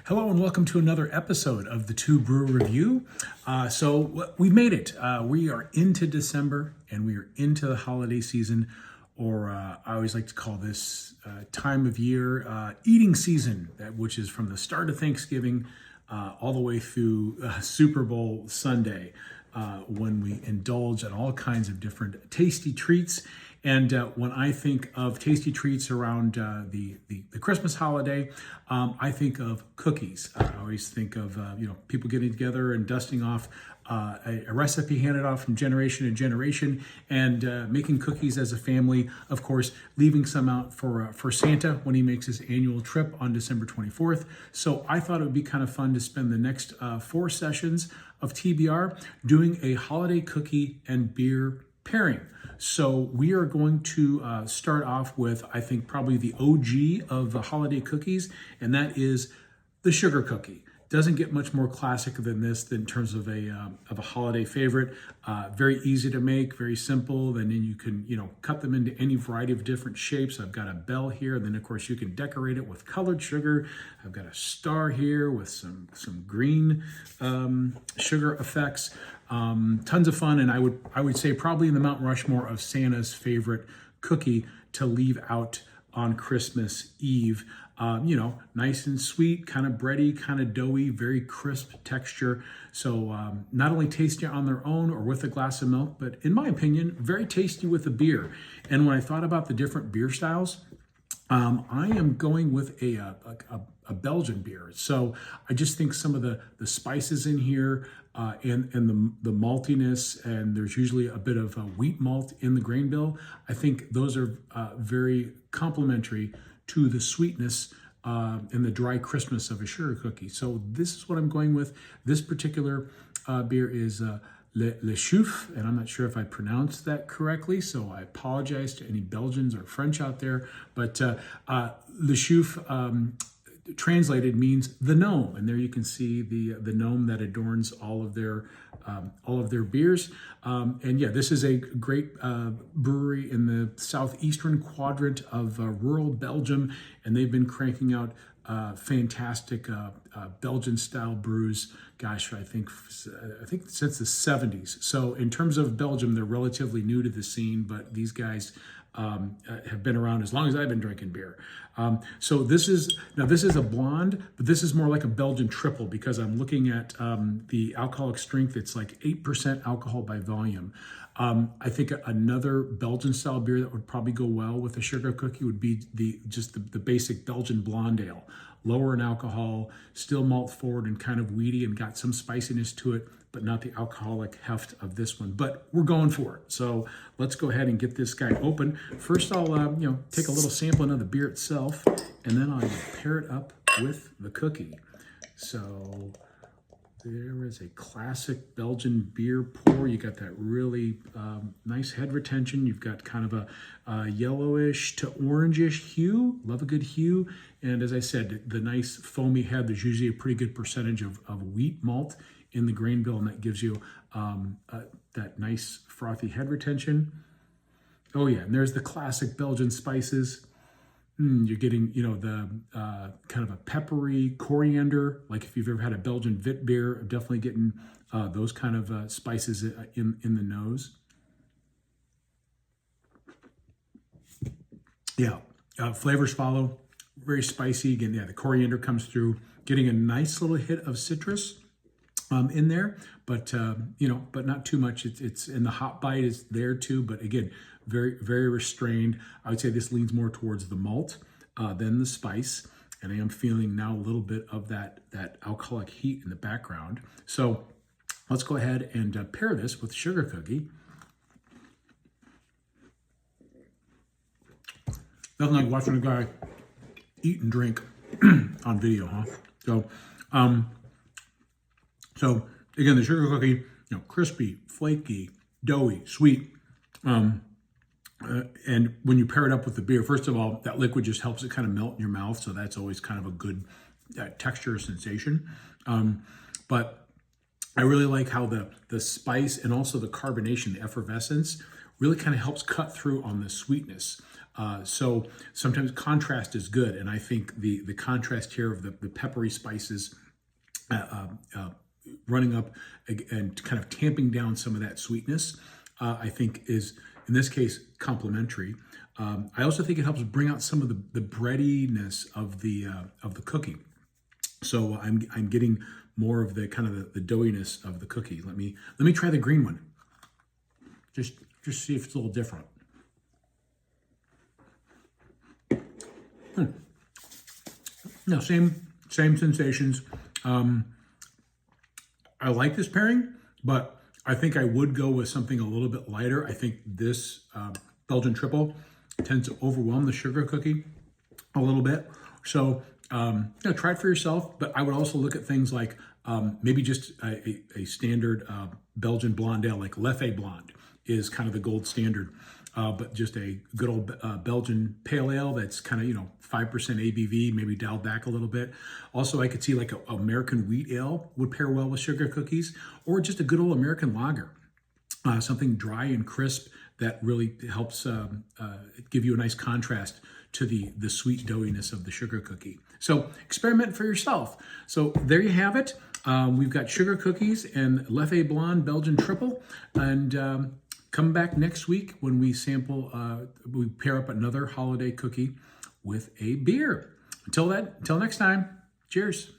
Hello and welcome to another episode of the TUE Brew Review. We've made it. We are into December and we are into the holiday season, or I always like to call this time of year eating season, which is from the start of Thanksgiving all the way through Super Bowl Sunday, when we indulge in all kinds of different tasty treats. And when I think of tasty treats around the Christmas holiday, I think of cookies. I always think of people getting together and dusting off a recipe handed off from generation to generation, and making cookies as a family. Of course, leaving some out for Santa when he makes his annual trip on December 24th. So I thought it would be kind of fun to spend the next 4 sessions of TBR doing a holiday cookie and beer pairing. So we are going to start off with, I think, probably the OG of the holiday cookies, and that is the sugar cookie. Doesn't get much more classic than this in terms of a holiday favorite. Very easy to make, very simple. And then you can cut them into any variety of different shapes. I've got a bell here, and then of course you can decorate it with colored sugar. I've got a star here with some green sugar effects. Tons of fun, and I would say probably in the Mount Rushmore of Santa's favorite cookie to leave out on Christmas Eve. Nice and sweet, kind of bready, kind of doughy, very crisp texture. So not only tasty on their own or with a glass of milk, but in my opinion, very tasty with a beer. And when I thought about the different beer styles, I am going with a Belgian beer. So I just think some of the spices in here and the maltiness, and there's usually a bit of wheat malt in the grain bill. I think those are very complementary to the sweetness and the dry crispness of a sugar cookie. So this is what I'm going with. This particular beer is LaChouffe, and I'm not sure if I pronounced that correctly, so I apologize to any Belgians or French out there. But LaChouffe translated means the gnome, and there you can see the gnome that adorns all of their beers. And yeah, this is a great brewery in the southeastern quadrant of rural Belgium, and they've been cranking out fantastic Belgian style brews. Gosh, I think since the 70s. So in terms of Belgium, they're relatively new to the scene, but these guys have been around as long as I've been drinking beer. So this is a blonde, but this is more like a Belgian triple, because I'm looking at the alcoholic strength. It's like 8% alcohol by volume. I think another Belgian style beer that would probably go well with a sugar cookie would be the basic Belgian blonde ale. Lower in alcohol, still malt forward and kind of weedy, and got some spiciness to it, but not the alcoholic heft of this one. But we're going for it. So let's go ahead and get this guy open. First, I'll take a little sampling of the beer itself, and then I'll pair it up with the cookie. So there is a classic Belgian beer pour. You got that really nice head retention. You've got kind of a yellowish to orangish hue. Love a good hue. And as I said, the nice foamy head. There's usually a pretty good percentage of wheat malt in the grain bill, and that gives you that nice frothy head retention. Oh yeah, and there's the classic Belgian spices. You're getting, the kind of a peppery coriander, like if you've ever had a Belgian Vit beer, definitely getting those kind of spices in the nose. Yeah, flavors follow, very spicy. Again, yeah, the coriander comes through, getting a nice little hit of citrus in there, but but not too much. It's and the hot bite is there too, but again, very, very restrained. I would say this leans more towards the malt than the spice, and I am feeling now a little bit of that alcoholic heat in the background. So let's go ahead and pair this with sugar cookie. Nothing like watching a guy eat and drink on video, huh? So again, the sugar cookie, crispy, flaky, doughy, sweet. And when you pair it up with the beer, first of all, that liquid just helps it kind of melt in your mouth. So that's always kind of a good texture sensation. But I really like how the spice and also the carbonation, the effervescence, really kind of helps cut through on the sweetness. So sometimes contrast is good. And I think the contrast here of the peppery spices running up and kind of tamping down some of that sweetness, I think is, in this case, complementary. I also think it helps bring out some of the breadiness of the cookie. So I'm getting more of the kind of the doughiness of the cookie. Let me try the green one. Just see if it's a little different. No, same sensations. I like this pairing, but I think I would go with something a little bit lighter. I think this Belgian triple tends to overwhelm the sugar cookie a little bit. So try it for yourself, but I would also look at things like maybe just a standard Belgian blonde ale, like LaChouffe blonde is kind of the gold standard. But just a good old Belgian Pale Ale that's kind of, 5% ABV, maybe dialed back a little bit. Also, I could see like a American wheat ale would pair well with sugar cookies, or just a good old American lager. Something dry and crisp that really helps give you a nice contrast to the sweet doughiness of the sugar cookie. So experiment for yourself. So there you have it. We've got sugar cookies and LaChouffe Blonde Belgian Triple. And come back next week when we sample, we pair up another holiday cookie with a beer. Until next time, cheers.